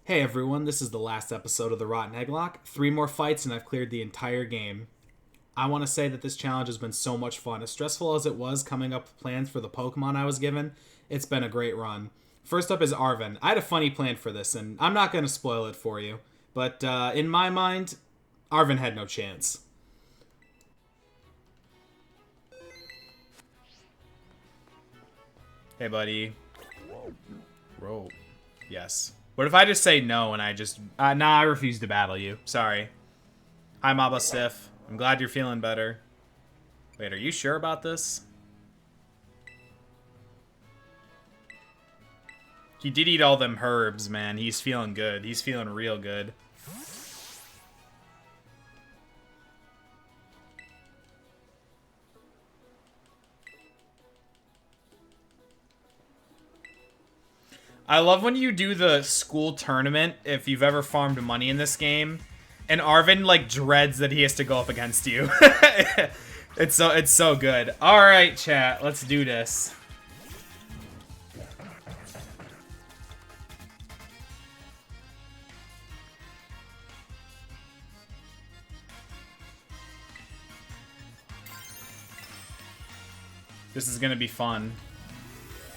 Hey everyone, this is the last episode of the Rotten Egglock. 3 more fights and I've cleared the entire game. I want to say that this challenge has been so much fun. As stressful as it was coming up with plans for the Pokemon I was given, it's been a great run. First up is Arven. I had a funny plan for this, and I'm not going to spoil it for you. But in my mind, Arven had no chance. Hey buddy. Roll. Yes. What if I just say no and I just... nah, I refuse to battle you. Sorry. Hi, Maba Stiff. I'm glad you're feeling better. Wait, are you sure about this? He did eat all them herbs, man. He's feeling good. He's feeling real good. I love when you do the school tournament, if you've ever farmed money in this game, and Arven, like, dreads that he has to go up against you. It's so good. Alright, chat, let's do this. This is gonna be fun.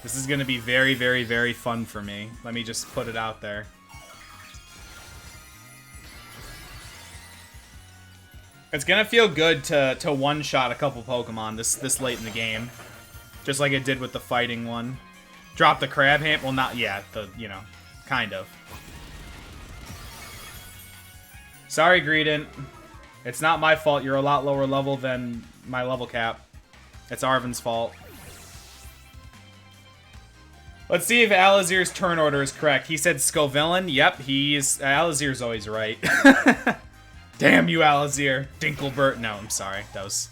This is going to be very, very, very fun for me. Let me just put it out there. It's going to feel good to one-shot a couple Pokemon this late in the game. Just like it did with the fighting one. Drop the crab ham. Well, not yet. You know, kind of. Sorry, Greedent. It's not my fault. You're a lot lower level than my level cap. It's Arven's fault. Let's see if Alazir's turn order is correct. He said Scovillain. Yep, Alazir's always right. Damn you, Alazir. Dinklebert. No, I'm sorry. That was...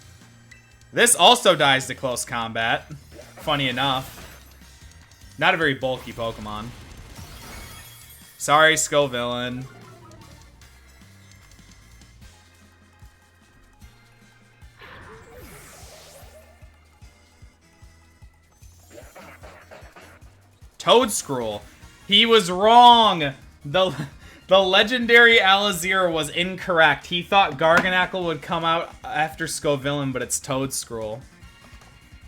This also dies to close combat. Funny enough. Not a very bulky Pokemon. Sorry, Scovillain. Toadscroll. He was wrong. The legendary Alazir was incorrect. He thought Garganacl would come out after Scovillain, but it's Toadscroll.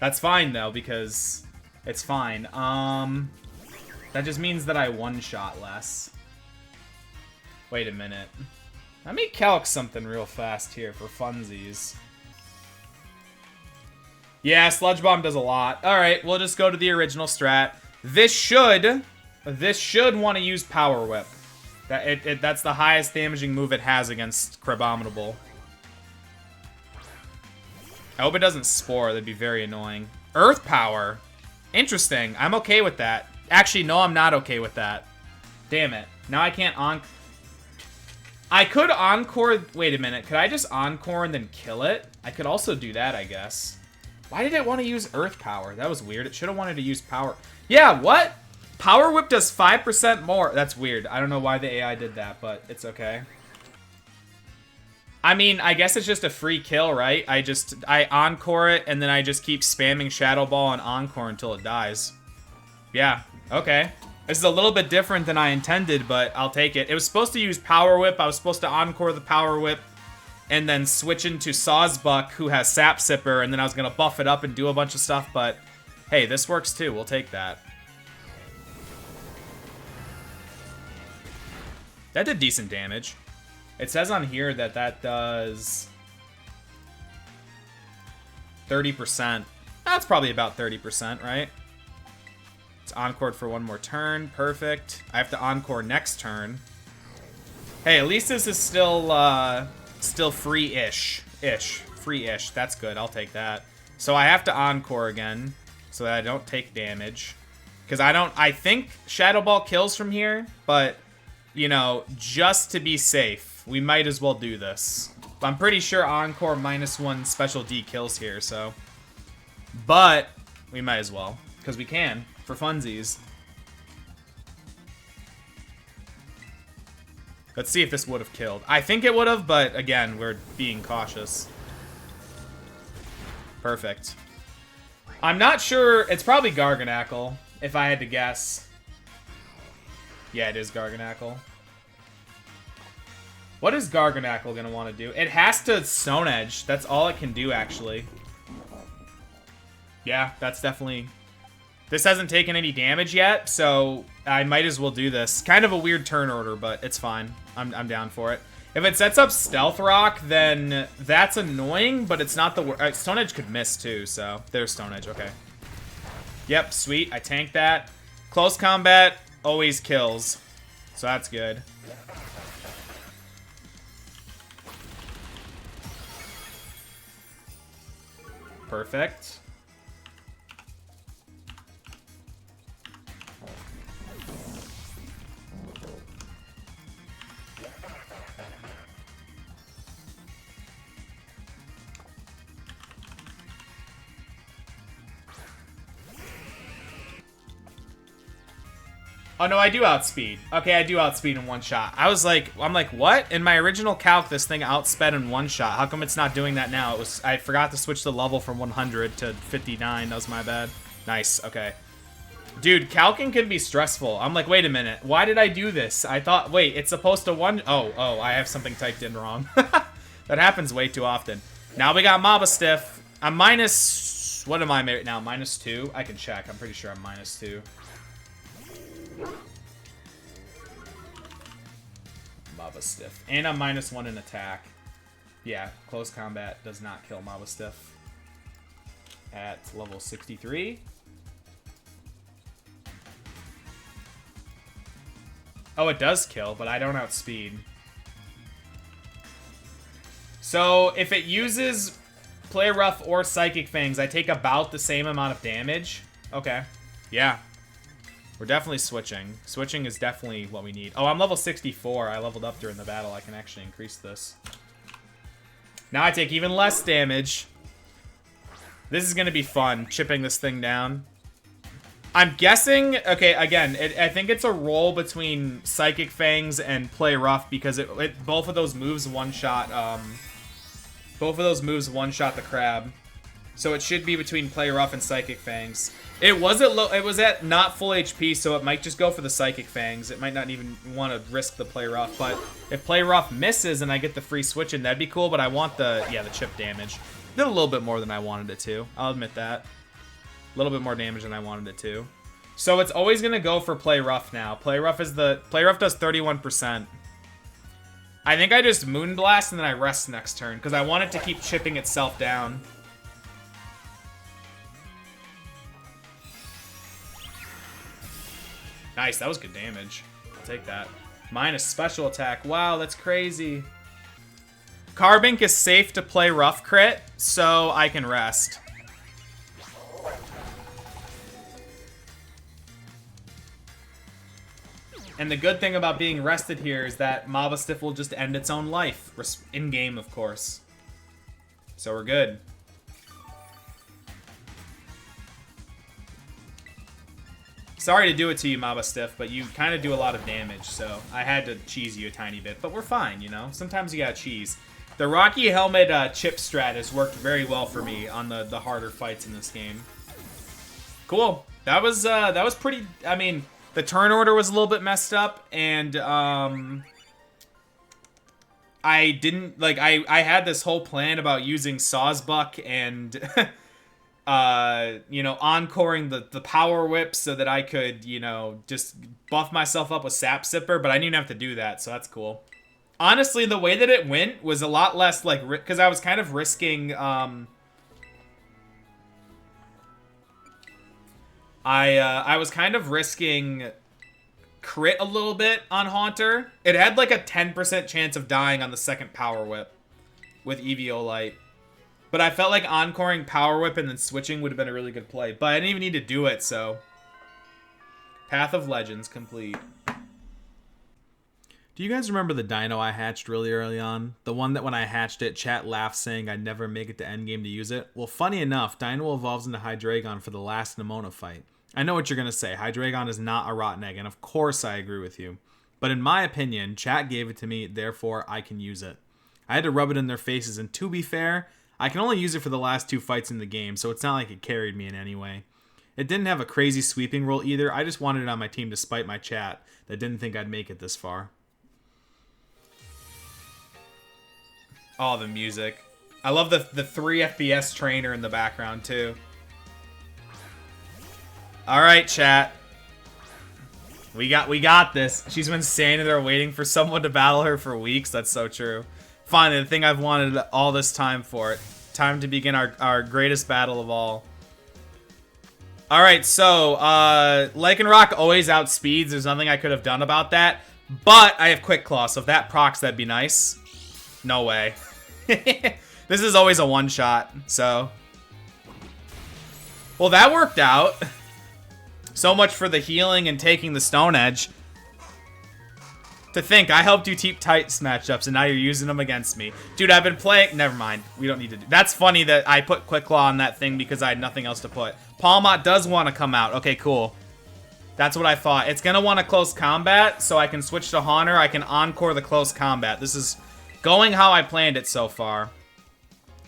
That's fine though, because it's fine. That just means that I one-shot less. Wait a minute. Let me calc something real fast here for funsies. Yeah, Sludge Bomb does a lot. Alright, we'll just go to the original strat. This should want to use Power Whip. That's the highest damaging move it has against Crabominable. I hope it doesn't Spore. That'd be very annoying. Earth Power. Interesting. I'm okay with that. Actually, no, I'm not okay with that. Damn it. Now I can't I could Encore... Wait a minute. Could I just Encore and then kill it? I could also do that, I guess. Why did it want to use Earth Power? That was weird. It should have wanted to use Power... Yeah, what? Power Whip does 5% more. That's weird. I don't know why the AI did that, but it's okay. I mean, I guess it's just a free kill, right? I Encore it, and then I just keep spamming Shadow Ball and Encore until it dies. Yeah, okay. This is a little bit different than I intended, but I'll take it. It was supposed to use Power Whip. I was supposed to Encore the Power Whip, and then switch into Sawsbuck, who has Sap Sipper, and then I was going to buff it up and do a bunch of stuff, but... Hey, this works too. We'll take that. That did decent damage. It says on here that that does 30%. That's probably about 30%, right? It's encored for one more turn. Perfect. I have to encore next turn. Hey, at least this is still free-ish. Free-ish. That's good. I'll take that. So I have to encore again, so that I don't take damage. Because I think Shadow Ball kills from here, but, you know, just to be safe, we might as well do this. I'm pretty sure Encore -1 Special D kills here, so. But, we might as well, because we can, for funsies. Let's see if this would have killed. I think it would have, but again, we're being cautious. Perfect. I'm not sure. It's probably Garganacl, if I had to guess. Yeah, it is Garganacl. What is Garganackle gonna want to do? It has to Stone Edge. That's all it can do, actually. Yeah, that's definitely... This hasn't taken any damage yet, so I might as well do this. Kind of a weird turn order, but it's fine. I'm down for it. If it sets up Stealth Rock, then that's annoying, but it's not the worst. Stone Edge could miss, too, so there's Stone Edge. Okay. Yep, sweet. I tanked that. Close combat always kills, so that's good. Perfect. Oh, no, I do outspeed. Okay, I do outspeed in one shot. I'm like, what? In my original calc, this thing outsped in one shot. How come it's not doing that now? I forgot to switch the level from 100 to 59. That was my bad. Nice, okay. Dude, calcing can be stressful. I'm like, wait a minute. Why did I do this? I thought, wait, it's supposed to Oh, I have something typed in wrong. That happens way too often. Now we got Maba Stiff. I'm minus... What am I right now? -2? I can check. I'm pretty sure I'm -2. Maba Stiff. And I'm -1 in attack. Yeah, close combat does not kill Maba Stiff. At level 63. Oh, it does kill, but I don't outspeed. So, if it uses Play Rough or Psychic Fangs, I take about the same amount of damage. Okay. Yeah. We're definitely switching. Switching is definitely what we need. Oh, I'm level 64. I leveled up during the battle. I can actually increase this. Now I take even less damage. This is going to be fun, chipping this thing down. I'm guessing... Okay, again, I think it's a roll between Psychic Fangs and Play Rough because both of those moves one-shot... both of those moves one-shot the crab. So it should be between Play Rough and Psychic Fangs. It was at not full HP, so it might just go for the Psychic Fangs. It might not even want to risk the Play Rough, but if Play Rough misses and I get the free switch in, that'd be cool, but I want the chip damage. Did a little bit more than I wanted it to. I'll admit that. A little bit more damage than I wanted it to. So it's always going to go for Play Rough now. Play Rough does 31%. I think I just Moonblast and then I rest next turn, because I want it to keep chipping itself down. Nice, that was good damage. I'll take that. Minus special attack. Wow, that's crazy. Carbink is safe to Play Rough crit, so I can rest. And the good thing about being rested here is that Maba Stiff will just end its own life. In-game, of course. So we're good. Sorry to do it to you, Maba Stiff, but you kind of do a lot of damage, so I had to cheese you a tiny bit. But we're fine, you know? Sometimes you gotta cheese. The Rocky Helmet chip strat has worked very well for me on the harder fights in this game. Cool. That was pretty... I mean, the turn order was a little bit messed up, and I didn't... Like, I had this whole plan about using Sawsbuck and... you know, encoring the power whip so that I could, you know, just buff myself up with Sap Sipper, but I didn't even have to do that, so that's cool. Honestly, the way that it went was a lot less, like, because I was kind of risking, I was kind of risking crit a little bit on Haunter. It had, like, a 10% chance of dying on the second power whip with Eviolite. But I felt like encoring Power Whip and then switching would have been a really good play. But I didn't even need to do it, so... Path of Legends complete. Do you guys remember the dino I hatched really early on? The one that when I hatched it, chat laughed saying I'd never make it to endgame to use it? Well, funny enough, Dino evolves into Hydreigon for the last Nemona fight. I know what you're going to say. Hydreigon is not a rotten egg, and of course I agree with you. But in my opinion, chat gave it to me, therefore I can use it. I had to rub it in their faces, and to be fair... I can only use it for the last 2 fights in the game, so it's not like it carried me in any way. It didn't have a crazy sweeping roll either. I just wanted it on my team to spite my chat that didn't think I'd make it this far. Oh, the music. I love the 3 FPS trainer in the background, too. Alright, chat. We got this. She's been standing there waiting for someone to battle her for weeks. That's so true. Finally, the thing I've wanted all this time for. Time to begin our greatest battle of all. Alright, so, Lycanroc always outspeeds. There's nothing I could have done about that. But I have Quick Claw, so if that procs, that'd be nice. No way. This is always a one-shot, so. Well, that worked out. So much for the healing and taking the Stone Edge. To think, I helped you keep tight matchups, and now you're using them against me. Dude, I've been playing... Never mind. We don't need to do... That's funny that I put Quick Claw on that thing because I had nothing else to put. Palmot does want to come out. Okay, cool. That's what I thought. It's going to want a close combat, so I can switch to Haunter. I can encore the close combat. This is going how I planned it so far.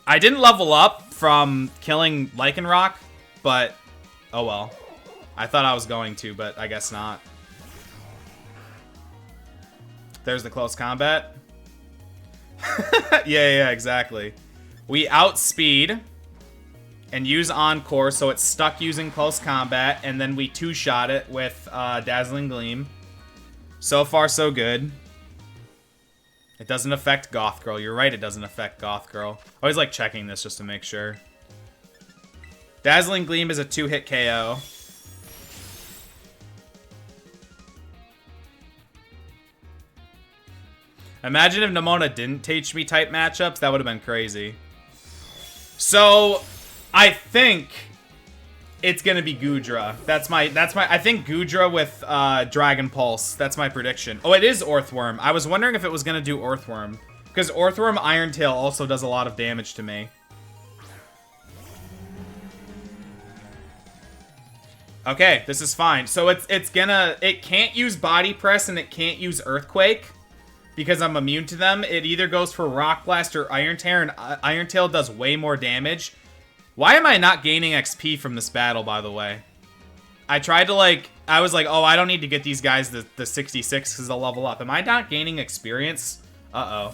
I didn't level up from killing Lycanroc, but... Oh well. I thought I was going to, but I guess not. There's the close combat. yeah, exactly. We outspeed and use Encore, so it's stuck using close combat, and then we two-shot it with Dazzling Gleam. So far, so good. It doesn't affect Goth Girl. You're right, it doesn't affect Goth Girl. I always like checking this just to make sure. Dazzling Gleam is a 2-hit KO. Imagine if Nemona didn't teach me type matchups. That would have been crazy. So, I think it's gonna be Goodra. That's my. I think Goodra with Dragon Pulse. That's my prediction. Oh, it is Earthworm. I was wondering if it was gonna do Earthworm, because Earthworm Iron Tail also does a lot of damage to me. Okay, this is fine. So it can't use Body Press and it can't use Earthquake. Because I'm immune to them, it either goes for Rock Blast or Iron Tail, and Iron Tail does way more damage. Why am I not gaining XP from this battle, by the way? I tried to, I was like, oh, I don't need to get these guys the 66 because they'll level up. Am I not gaining experience? Uh-oh.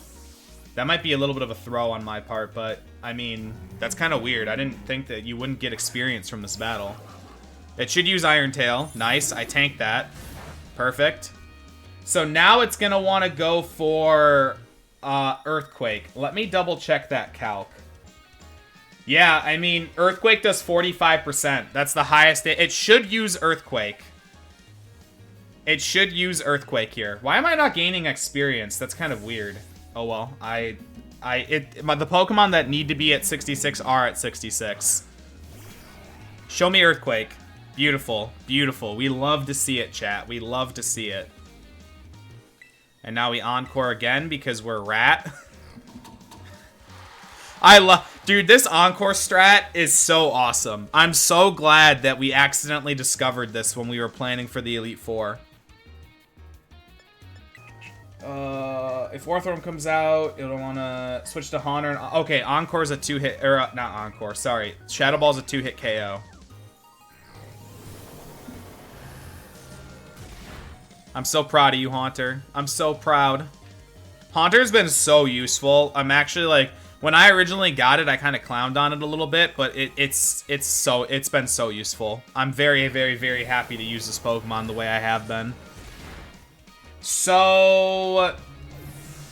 That might be a little bit of a throw on my part, but, I mean, that's kind of weird. I didn't think that you wouldn't get experience from this battle. It should use Iron Tail. Nice, I tanked that. Perfect. So now it's going to want to go for Earthquake. Let me double check that calc. Yeah, I mean, Earthquake does 45%. That's the highest. It should use Earthquake. It should use Earthquake here. Why am I not gaining experience? That's kind of weird. Oh well, the Pokemon that need to be at 66 are at 66. Show me Earthquake. Beautiful, beautiful. We love to see it, chat. We love to see it. And now we Encore again because we're rat. Dude, this Encore strat is so awesome. I'm so glad that we accidentally discovered this when we were planning for the Elite Four. If Earthworm comes out, it'll want to switch to Haunter. Okay, Encore's a 2-hit, or not Encore, sorry. Shadow Ball's a 2-hit KO. I'm so proud of you, Haunter. I'm so proud. Haunter's been so useful. I'm actually when I originally got it, I kind of clowned on it a little bit, but it's been so useful. I'm very, very, very happy to use this Pokemon the way I have been. So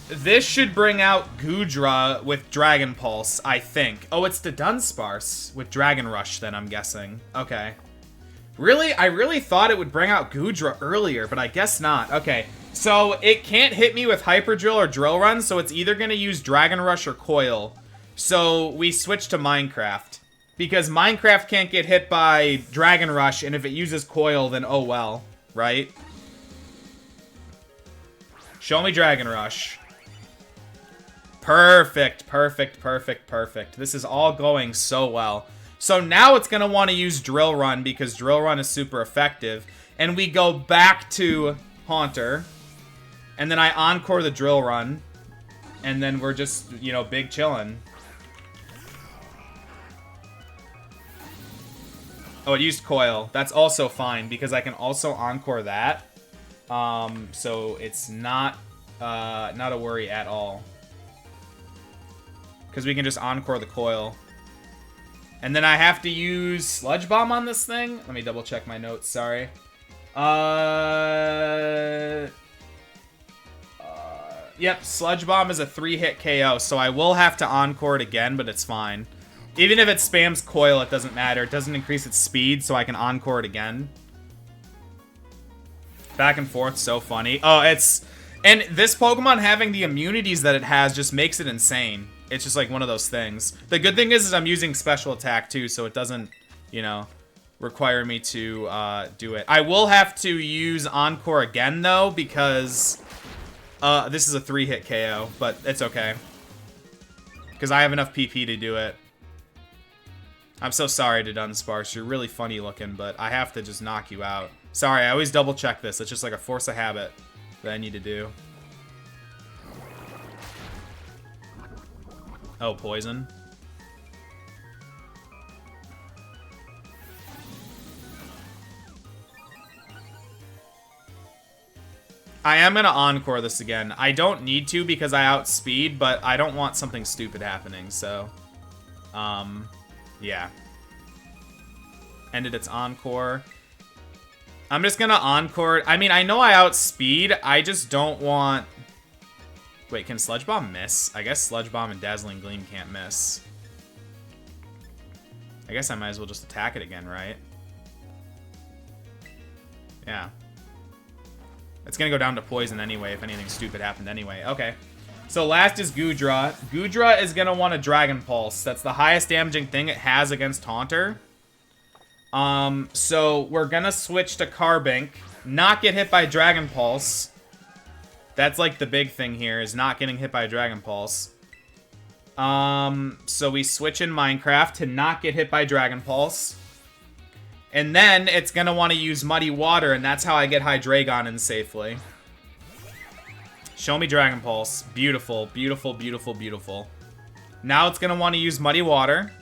this should bring out Goodra with Dragon Pulse, I think. Oh, it's the Dunsparce with Dragon Rush then, I'm guessing. Okay. Really? I really thought it would bring out Goodra earlier, but I guess not. Okay, so it can't hit me with Hyper Drill or Drill Run, so it's either going to use Dragon Rush or Coil. So we switch to Minecraft. Because Minecraft can't get hit by Dragon Rush, and if it uses Coil, then oh well, right? Show me Dragon Rush. Perfect, perfect, perfect, perfect. This is all going so well. So now it's going to want to use Drill Run because Drill Run is super effective. And we go back to Haunter. And then I Encore the Drill Run. And then we're just, you know, big chillin'. Oh, it used Coil. That's also fine because I can also Encore that. So it's not a worry at all. Because we can just Encore the coil. And then I have to use Sludge Bomb on this thing? Let me double check my notes, sorry. Yep, Sludge Bomb is a 3-hit KO, so I will have to Encore it again, but it's fine. Even if it spams coil, it doesn't matter. It doesn't increase its speed, so I can Encore it again. Back and forth, so funny. Oh, it's... And this Pokemon having the immunities that it has just makes it insane. It's just like one of those things. The good thing is I'm using special attack too, so it doesn't, you know, require me to do it. I will have to use Encore again though, because this is a 3-hit KO, but it's okay. Because I have enough PP to do it. I'm so sorry to Dunsparce. You're really funny looking, but I have to just knock you out. Sorry, I always double check this. It's just like a force of habit that I need to do. Oh, poison. I am going to Encore this again. I don't need to because I outspeed, but I don't want something stupid happening, so... yeah. Ended its Encore. I'm just going to Encore... I mean, I know I outspeed. I just don't want... Wait, can Sludge Bomb miss? I guess Sludge Bomb and Dazzling Gleam can't miss. I guess I might as well just attack it again, right? Yeah. It's gonna go down to poison anyway, if anything stupid happened anyway. Okay. So last is Goodra. Goodra is gonna want a Dragon Pulse. That's the highest damaging thing it has against Haunter. So we're gonna switch to Carbink. Not get hit by Dragon Pulse. That's like the big thing here, is not getting hit by a Dragon Pulse. So we switch in Minecraft to not get hit by Dragon Pulse. And then it's gonna want to use Muddy Water, and that's how I get Hydreigon in safely. Show me Dragon Pulse. Beautiful, beautiful, beautiful, beautiful. Now it's gonna want to use Muddy Water.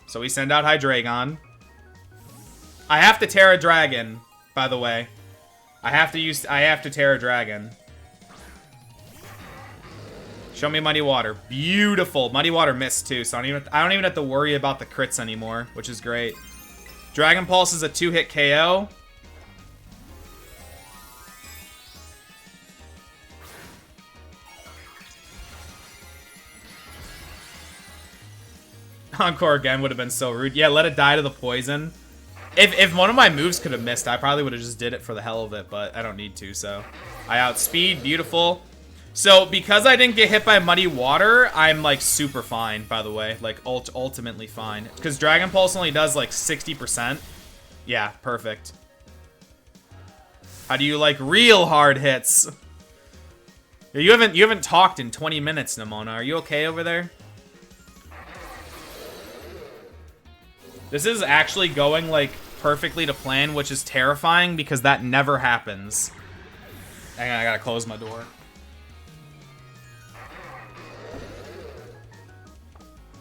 So we send out Hydreigon. I have to Terra Dragon, by the way. I have to Terra Dragon. Show me Muddy Water. Beautiful. Muddy Water missed too, so I don't even have to worry about the crits anymore, which is great. Dragon Pulse is a 2-hit KO. Encore again would have been so rude. Yeah, let it die to the poison. If one of my moves could have missed, I probably would have just did it for the hell of it, but I don't need to, so. I outspeed, beautiful. So, because I didn't get hit by Muddy Water, I'm, like, super fine, by the way. Like, ultimately fine. Because Dragon Pulse only does, like, 60%. Yeah, perfect. How do you like real hard hits? You haven't talked in 20 minutes, Nimona. Are you okay over there? This is actually going, like, perfectly to plan, which is terrifying because that never happens. Hang on, I gotta close my door.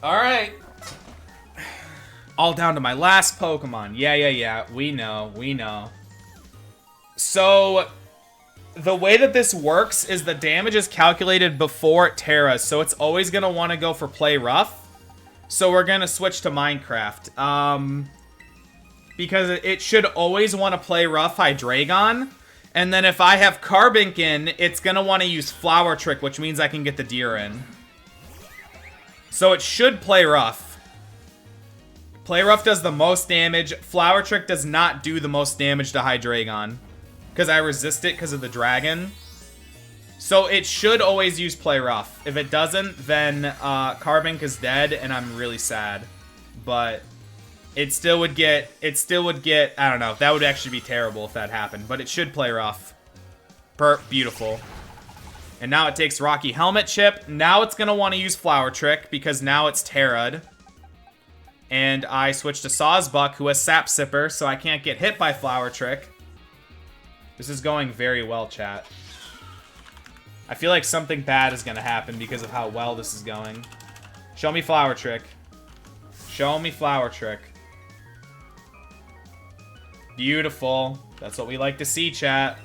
Alright. All down to my last Pokemon. Yeah. We know. So, the way that this works is the damage is calculated before it Terras, so it's always gonna want to go for Play Rough. So we're gonna switch to Minecraft. Because it should always want to play Rough Hydreigon. And then if I have Carbink in, it's gonna want to use Flower Trick, which means I can get the deer in. So it should play Rough. Play Rough does the most damage. Flower Trick does not do the most damage to Hydreigon. Because I resist it because of the dragon. So it should always use Play Rough. If it doesn't, then Carbink is dead, and I'm really sad. But it still would get, I don't know, that would actually be terrible if that happened. But it should Play Rough. Beautiful. And now it takes Rocky Helmet Chip. Now it's going to want to use Flower Trick, because now it's Terra'd. And I switch to Sawsbuck, who has Sap Sipper, so I can't get hit by Flower Trick. This is going very well, chat. I feel like something bad is going to happen because of how well this is going. Show me Flower Trick. Show me Flower Trick. Beautiful. That's what we like to see, chat.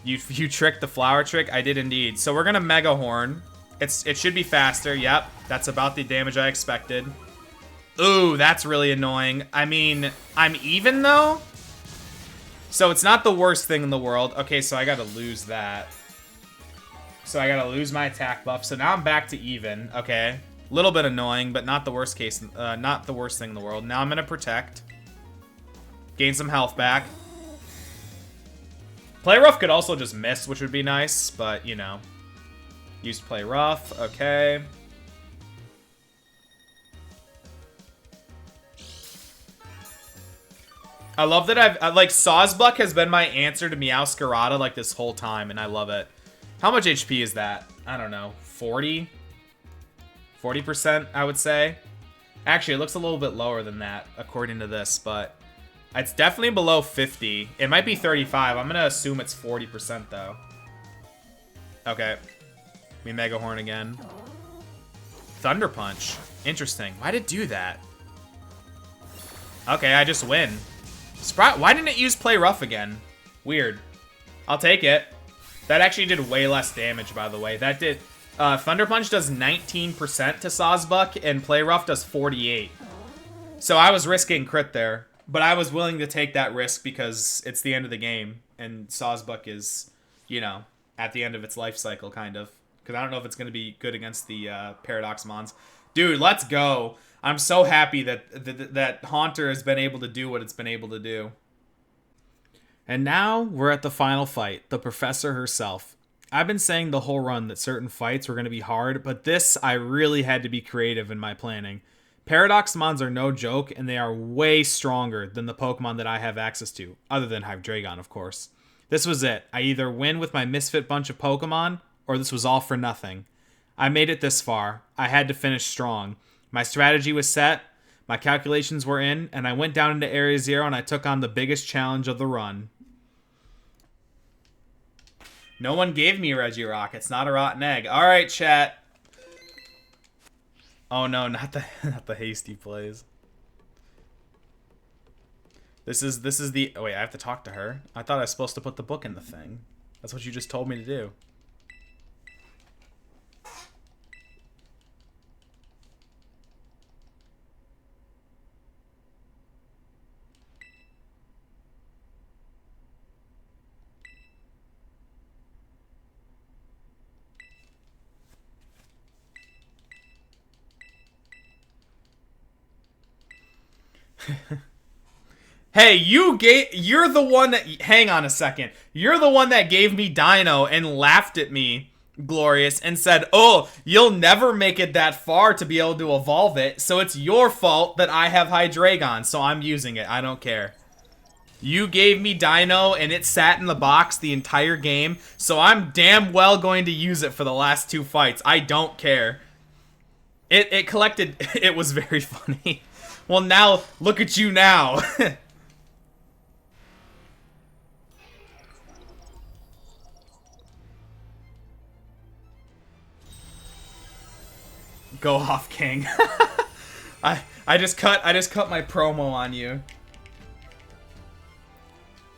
You tricked the flower trick? I did indeed. So we're gonna Mega Horn. It should be faster. Yep, that's about the damage I expected. Ooh, that's really annoying. I mean, I'm even though. So it's not the worst thing in the world. Okay, so I gotta lose that. So I gotta lose my attack buff. So now I'm back to even. Okay, a little bit annoying, but not the worst case. Not the worst thing in the world. Now I'm gonna protect. Gain some health back. Play rough could also just miss, which would be nice, but you know. Use play rough. Okay. I love that like, Sawsbuck has been my answer to Meowscarada, like, this whole time, and I love it. How much HP is that? I don't know, 40? 40%, I would say. Actually, it looks a little bit lower than that, according to this, but it's definitely below 50. It might be 35. I'm gonna assume it's 40%, though. Okay. We Mega Horn again. Thunder Punch. Interesting. Why did it do that? Okay, I just win. Why didn't it use Play Rough again? Weird. I'll take it. That actually did way less damage, by the way. That did... Thunder Punch does 19% to Sawsbuck, and Play Rough does 48. So I was risking crit there. But I was willing to take that risk because it's the end of the game. And Sawsbuck is, you know, at the end of its life cycle, kind of. Because I don't know if it's going to be good against the Paradox Mons. Dude, let's go. I'm so happy that Haunter has been able to do what it's been able to do. And now we're at the final fight, the Professor herself. I've been saying the whole run that certain fights were going to be hard, but this I really had to be creative in my planning. Paradox Mons are no joke, and they are way stronger than the Pokemon that I have access to, other than Hydreigon, of course. This was it. I either win with my misfit bunch of Pokemon, or this was all for nothing. I made it this far. I had to finish strong. My strategy was set, my calculations were in, and I went down into Area Zero and I took on the biggest challenge of the run. No one gave me Regirock. It's not a rotten egg. All right, chat. Oh no, not the hasty plays. This is the... Oh wait, I have to talk to her. I thought I was supposed to put the book in the thing. That's what you just told me to do. Hey, you're the one that... Hang on a second. You're the one that gave me Dino and laughed at me, Glorious, and said, oh, you'll never make it that far to be able to evolve it, so it's your fault that I have Hydreigon, so I'm using it. I don't care. You gave me Dino, and it sat in the box the entire game, so I'm damn well going to use it for the last 2 fights. I don't care. It collected... It was very funny. Well, now, look at you now. Go off, King. I just cut my promo on you.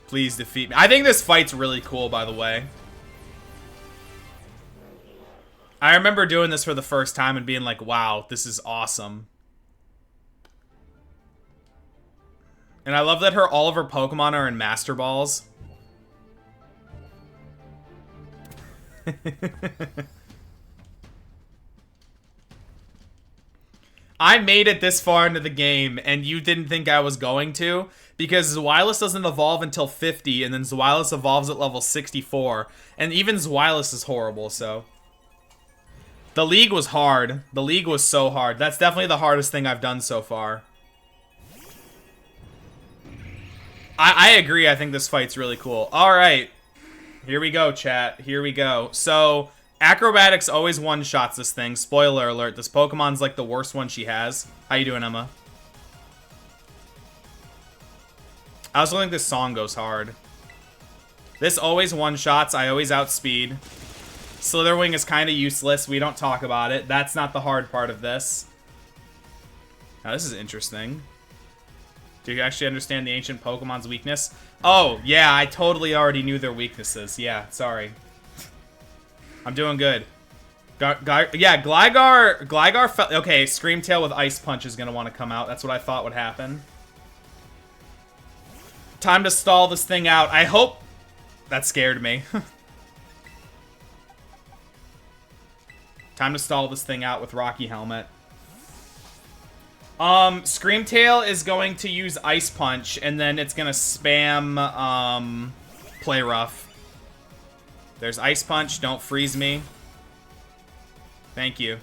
Please defeat me. I think this fight's really cool, by the way. I remember doing this for the first time and being like, wow, this is awesome. And I love that all of her Pokemon are in Master Balls. I made it this far into the game, and you didn't think I was going to, because Zweilous doesn't evolve until 50, and then Zweilous evolves at level 64, and even Zweilous is horrible, so... The League was hard. The League was so hard. That's definitely the hardest thing I've done so far. I agree, I think this fight's really cool. Alright. Here we go, chat. Here we go. So... Acrobatics always one-shots this thing. Spoiler alert, this Pokemon's like the worst one she has. How you doing, Emma? I also think this song goes hard. This always one-shots. I always outspeed. Slitherwing is kind of useless. We don't talk about it. That's not the hard part of this. Now, this is interesting. Do you actually understand the ancient Pokemon's weakness? Oh, yeah, I totally already knew their weaknesses. Yeah, sorry. I'm doing good. Yeah, Gligar felt... Okay, Screamtail with Ice Punch is going to want to come out. That's what I thought would happen. Time to stall this thing out. I hope... That scared me. Time to stall this thing out with Rocky Helmet. Screamtail is going to use Ice Punch, and then it's gonna spam, Play Rough. There's Ice Punch, don't freeze me. Thank you.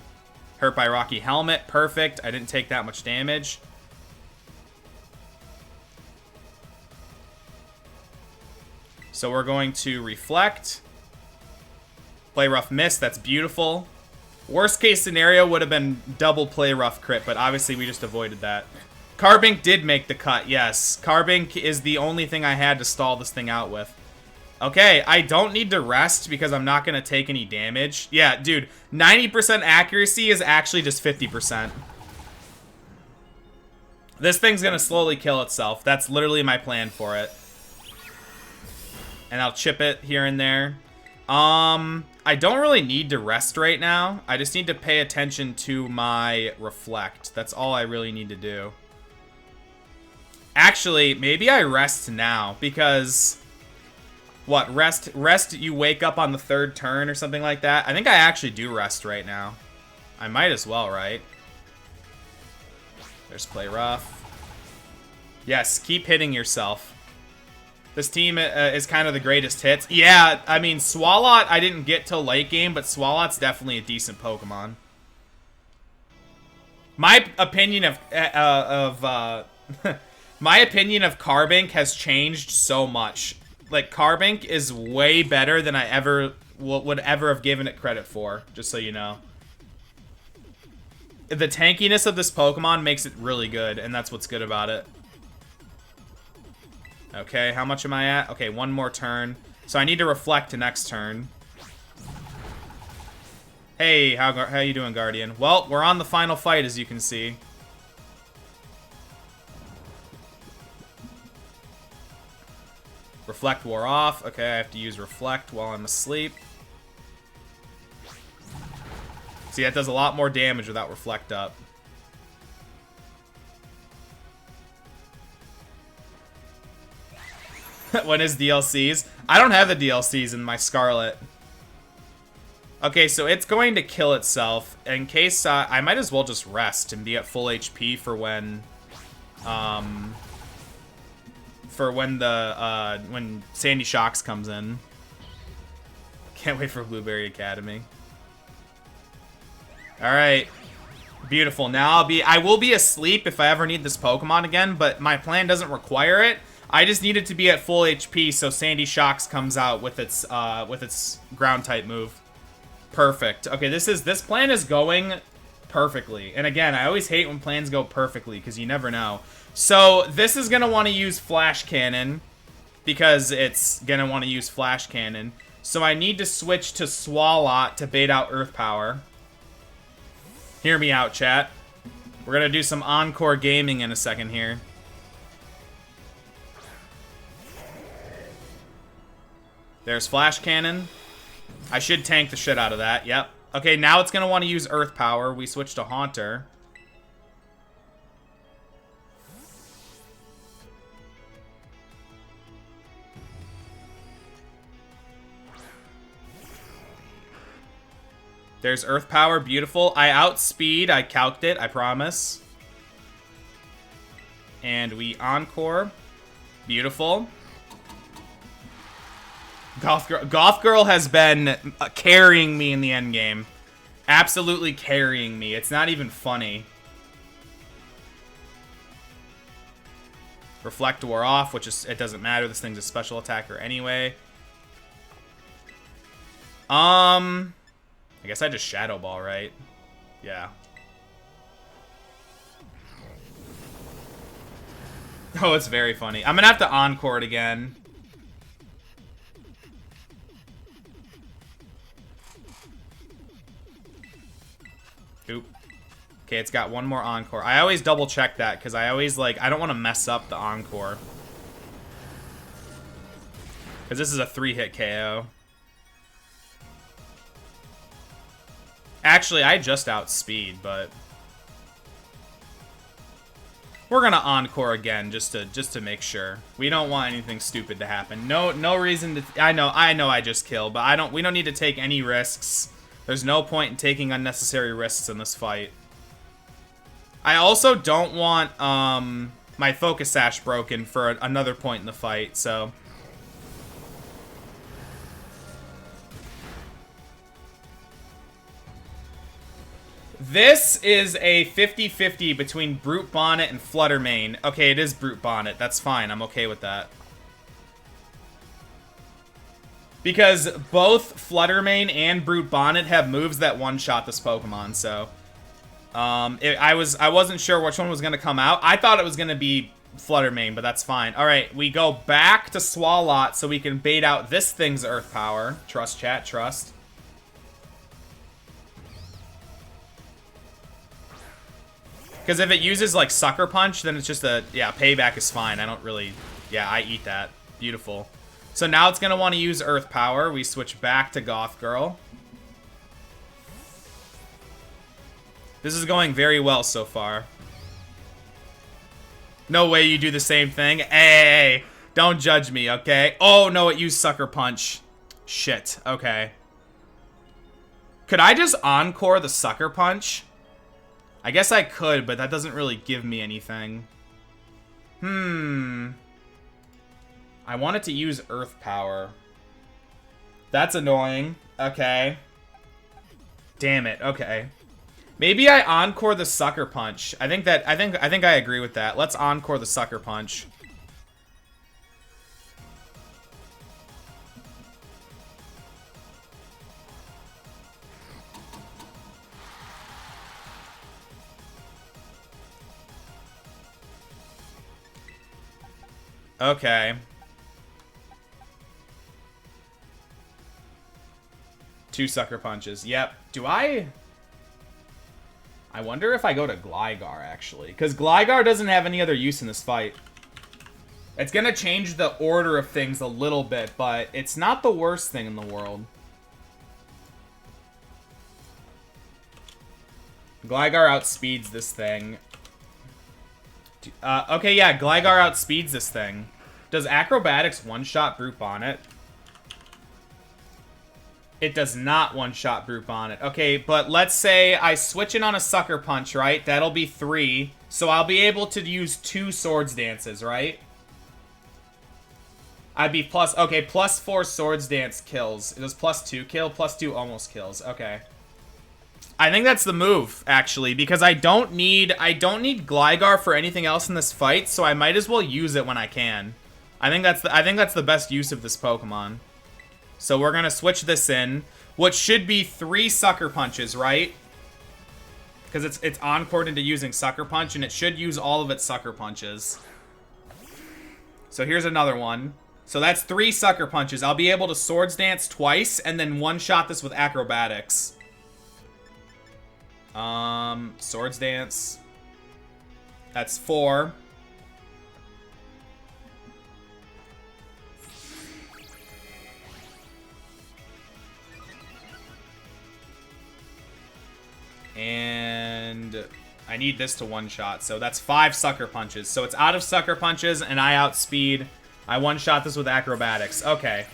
Hurt by Rocky Helmet, perfect. I didn't take that much damage. So we're going to Reflect. Play Rough miss, that's beautiful. Worst case scenario would have been double Play Rough crit, but obviously we just avoided that. Carbink did make the cut, yes. Carbink is the only thing I had to stall this thing out with. Okay, I don't need to rest because I'm not going to take any damage. Yeah, dude, 90% accuracy is actually just 50%. This thing's going to slowly kill itself. That's literally my plan for it. And I'll chip it here and there. I don't really need to rest right now. I just need to pay attention to my Reflect. That's all I really need to do. Actually, maybe I rest now because... What, rest you wake up on the 3rd turn or something like that? I think I actually do rest right now. I might as well, right? There's Play Rough. Yes, keep hitting yourself. This team is kind of the greatest hits. Yeah, I mean, Swalot I didn't get till late game, but Swalot's definitely a decent Pokemon. My opinion of my opinion of Carbink has changed so much. Like, Carbink is way better than I would ever have given it credit for, just so you know. The tankiness of this Pokemon makes it really good, and that's what's good about it. Okay, how much am I at? Okay, one more turn. So I need to Reflect to next turn. Hey, how you doing, Guardian? Well, we're on the final fight, as you can see. Reflect wore off. Okay, I have to use Reflect while I'm asleep. See, that does a lot more damage without Reflect up. When is DLCs? I don't have the DLCs in my Scarlet. Okay, so it's going to kill itself. In case, I might as well just rest and be at full HP for when, when Sandy Shocks comes in. Can't wait for Blueberry Academy. Alright. Beautiful. Now I will be asleep if I ever need this Pokemon again, but my plan doesn't require it. I just need it to be at full HP so Sandy Shocks comes out with its ground type move. Perfect. Okay, this plan is going perfectly. And again, I always hate when plans go perfectly because you never know. So this is gonna want to use Flash Cannon because it's gonna want to use Flash Cannon. So I need to switch to Swalot to bait out Earth Power. Hear me out, chat. We're gonna do some encore gaming in a second here. There's Flash Cannon. I should tank the shit out of that. Yep. Okay, now it's going to want to use Earth Power. We switch to Haunter. There's Earth Power. Beautiful. I outspeed. I calced it. I promise. And we Encore. Beautiful. Goth Girl has been carrying me in the endgame. Absolutely carrying me. It's not even funny. Reflect wore off, which is, it doesn't matter. This thing's a special attacker anyway. I guess I just Shadow Ball, right? Yeah. Oh, it's very funny. I'm gonna have to Encore it again. Oop. Okay, it's got one more Encore. I always double check that because I always, like, I don't want to mess up the Encore. Because this is a 3-hit KO. Actually, I just outspeed, but we're gonna Encore again just to make sure. We don't want anything stupid to happen. No reason to. I know I just killed, but we don't need to take any risks. There's no point in taking unnecessary risks in this fight. I also don't want my Focus Sash broken for another point in the fight, so. This is a 50-50 between Brute Bonnet and Flutter Mane. Okay, it is Brute Bonnet. That's fine. I'm okay with that. Because both Flutter Mane and Brute Bonnet have moves that one-shot this Pokemon, so... I wasn't sure which one was going to come out. I thought it was going to be Flutter Mane, but that's fine. Alright, we go back to Swalot so we can bait out this thing's Earth Power. Trust, chat, trust. Because if it uses, like, Sucker Punch, then it's just a... Yeah, Payback is fine. I don't really... Yeah, I eat that. Beautiful. So now it's going to want to use Earth Power. We switch back to Goth Girl. This is going very well so far. No way you do the same thing. Hey, don't judge me, okay? Oh, no, it used Sucker Punch. Shit, okay. Could I just Encore the Sucker Punch? I guess I could, but that doesn't really give me anything. I wanted to use Earth Power. That's annoying. Okay. Damn it. Okay. Maybe I Encore the Sucker Punch. I think I agree with that. Let's Encore the Sucker Punch. Okay. Two Sucker Punches. Yep. Do I wonder if I go to Gligar, actually. Because Gligar doesn't have any other use in this fight. It's going to change the order of things a little bit, but it's not the worst thing in the world. Gligar outspeeds this thing. Okay, yeah, Gligar outspeeds this thing. Does Acrobatics one-shot Brute Bonnet? It does not one-shot Brute Bonnet. Okay, but let's say I switch in on a Sucker Punch, right? That'll be 3. So I'll be able to use 2 Swords Dances, right? I'd be plus... Okay, plus 4 Swords Dance kills. It does plus 2 kill, plus 2 almost kills. Okay. I think that's the move, actually, because I don't need Gligar for anything else in this fight, so I might as well use it when I can. I think that's the best use of this Pokemon. So we're gonna switch this in. What should be 3 Sucker Punches, right? Because it's encored into using Sucker Punch, and it should use all of its Sucker Punches. So here's another one. So that's 3 Sucker Punches. I'll be able to Swords Dance twice, and then one-shot this with Acrobatics. Swords Dance. That's 4. And I need this to one-shot, so that's 5 Sucker Punches. So it's out of Sucker Punches, and I outspeed. I one-shot this with Acrobatics. Okay.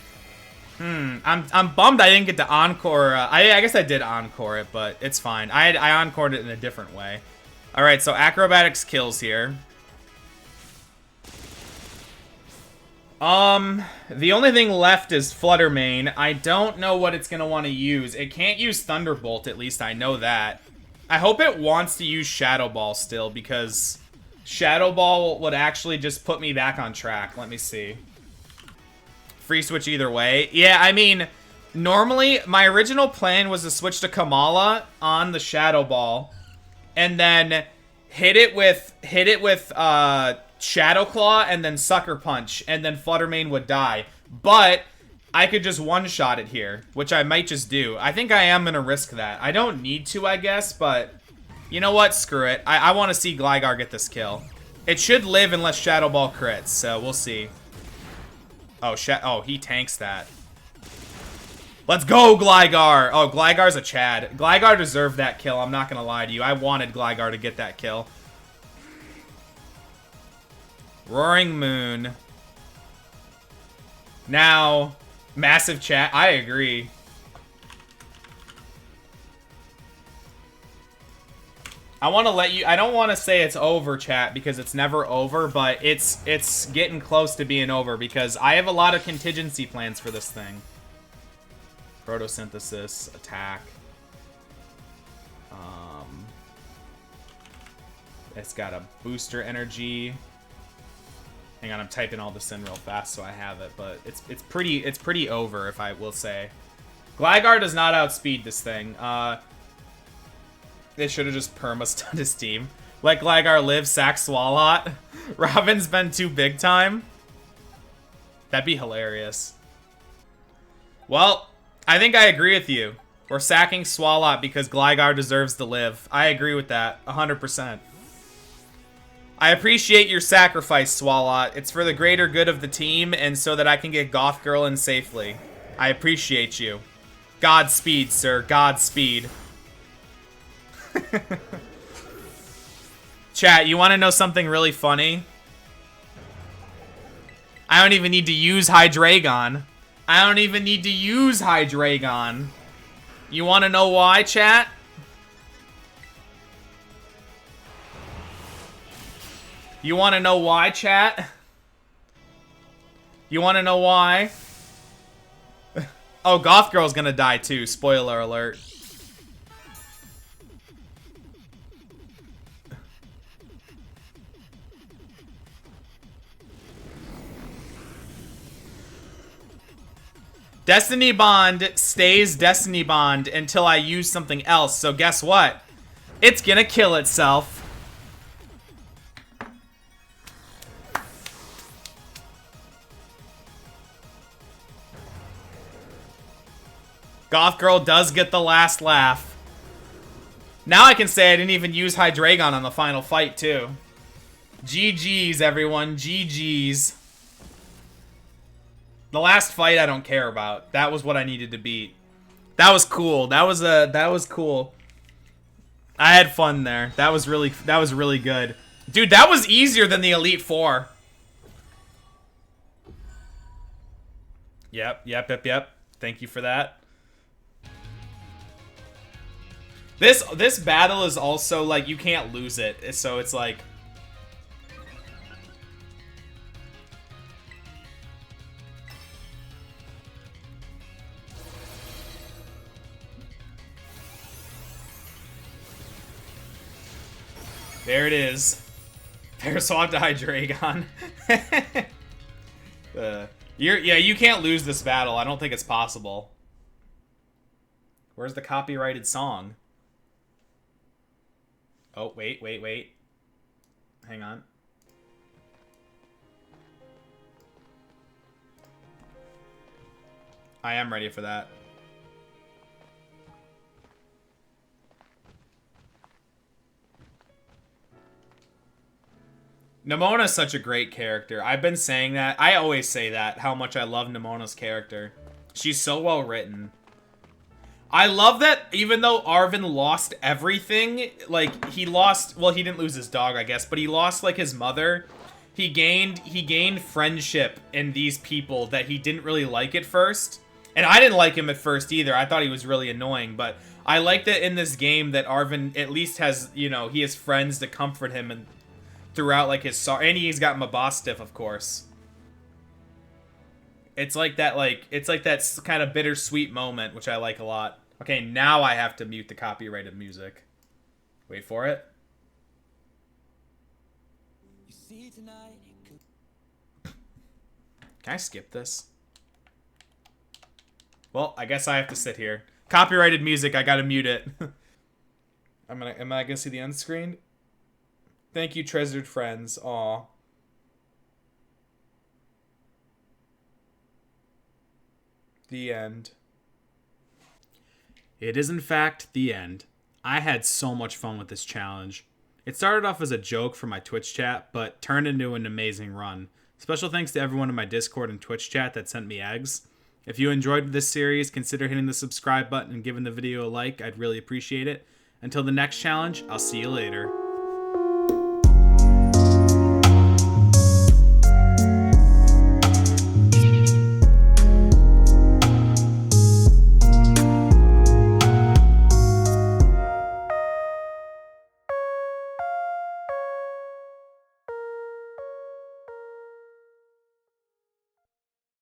I'm bummed I didn't get to Encore. I guess I did Encore it, but it's fine. I Encored it in a different way. Alright, so Acrobatics kills here. The only thing left is Flutter Mane. I don't know what it's gonna want to use. It can't use Thunderbolt, at least I know that. I hope it wants to use Shadow Ball still, because Shadow Ball would actually just put me back on track. Let me see. Free switch either way. Yeah, I mean, normally my original plan was to switch to Kamala on the Shadow Ball, and then hit it with Shadow Claw and then Sucker Punch, and then Flutter Mane would die. But I could just one-shot it here, which I might just do. I think I am gonna risk that. I don't need to, I guess, but You know what? Screw it. I want to see Gligar get this kill. It should live unless Shadow Ball crits, so we'll see. Oh, he tanks that. Let's go, Gligar! Oh, Gligar's a Chad. Gligar deserved that kill, I'm not gonna lie to you. I wanted Gligar to get that kill. Roaring Moon. Now, massive chat. I agree. I want to let you... I don't want to say it's over, chat, because it's never over, but it's getting close to being over, because I have a lot of contingency plans for this thing. Photosynthesis, attack. It's got a booster energy. Hang on, I'm typing all this in real fast so I have it, but it's pretty over, if I will say. Gligar does not outspeed this thing. They should have just perma-stunned his team. Let Gligar live, sack Swalot. Robin's been too big time. That'd be hilarious. Well, I think I agree with you. We're sacking Swalot because Gligar deserves to live. I agree with that, 100%. I appreciate your sacrifice, Swalot. It's for the greater good of the team and so that I can get Goth Girl in safely. I appreciate you. Godspeed, sir. Godspeed. Chat, you want to know something really funny? I don't even need to use Hydreigon. I don't even need to use Hydreigon. You want to know why, chat? You want to know why, chat? You want to know why? Oh, Goth Girl's gonna die too. Spoiler alert. Destiny Bond stays Destiny Bond until I use something else. So guess what? It's gonna kill itself. Goth Girl does get the last laugh. Now I can say I didn't even use Hydreigon on the final fight, too. GG's, everyone. GG's. The last fight I don't care about. That was what I needed to beat. That was cool. That was cool. I had fun there. That was really good. Dude, that was easier than the Elite Four. Yep. Thank you for that. This battle is also, like, you can't lose it. So it's like... There it is. Paraswap to Hydreigon. Yeah, you can't lose this battle. I don't think it's possible. Where's the copyrighted song? Oh, wait. Hang on. I am ready for that. Nemona's such a great character. I've been saying that. I always say that, how much I love Nemona's character. She's so well written. I love that even though Arven lost everything, like, he lost, well, he didn't lose his dog, I guess, but he lost, like, his mother. He gained friendship in these people that he didn't really like at first. And I didn't like him at first either. I thought he was really annoying, but I like that in this game that Arven at least has, you know, he has friends to comfort him and throughout, like, his sorrow. And he's got Mabostiff, of course. It's like that kind of bittersweet moment, which I like a lot. Okay, now I have to mute the copyrighted music. Wait for it. Can I skip this? Well, I guess I have to sit here. Copyrighted music, I gotta mute it. Am I gonna see the end screen? Thank you, treasured friends. Aw. The end. It is, in fact, the end. I had so much fun with this challenge. It started off as a joke for my Twitch chat, but turned into an amazing run. Special thanks to everyone in my Discord and Twitch chat that sent me eggs. If you enjoyed this series, consider hitting the subscribe button and giving the video a like. I'd really appreciate it. Until the next challenge, I'll see you later.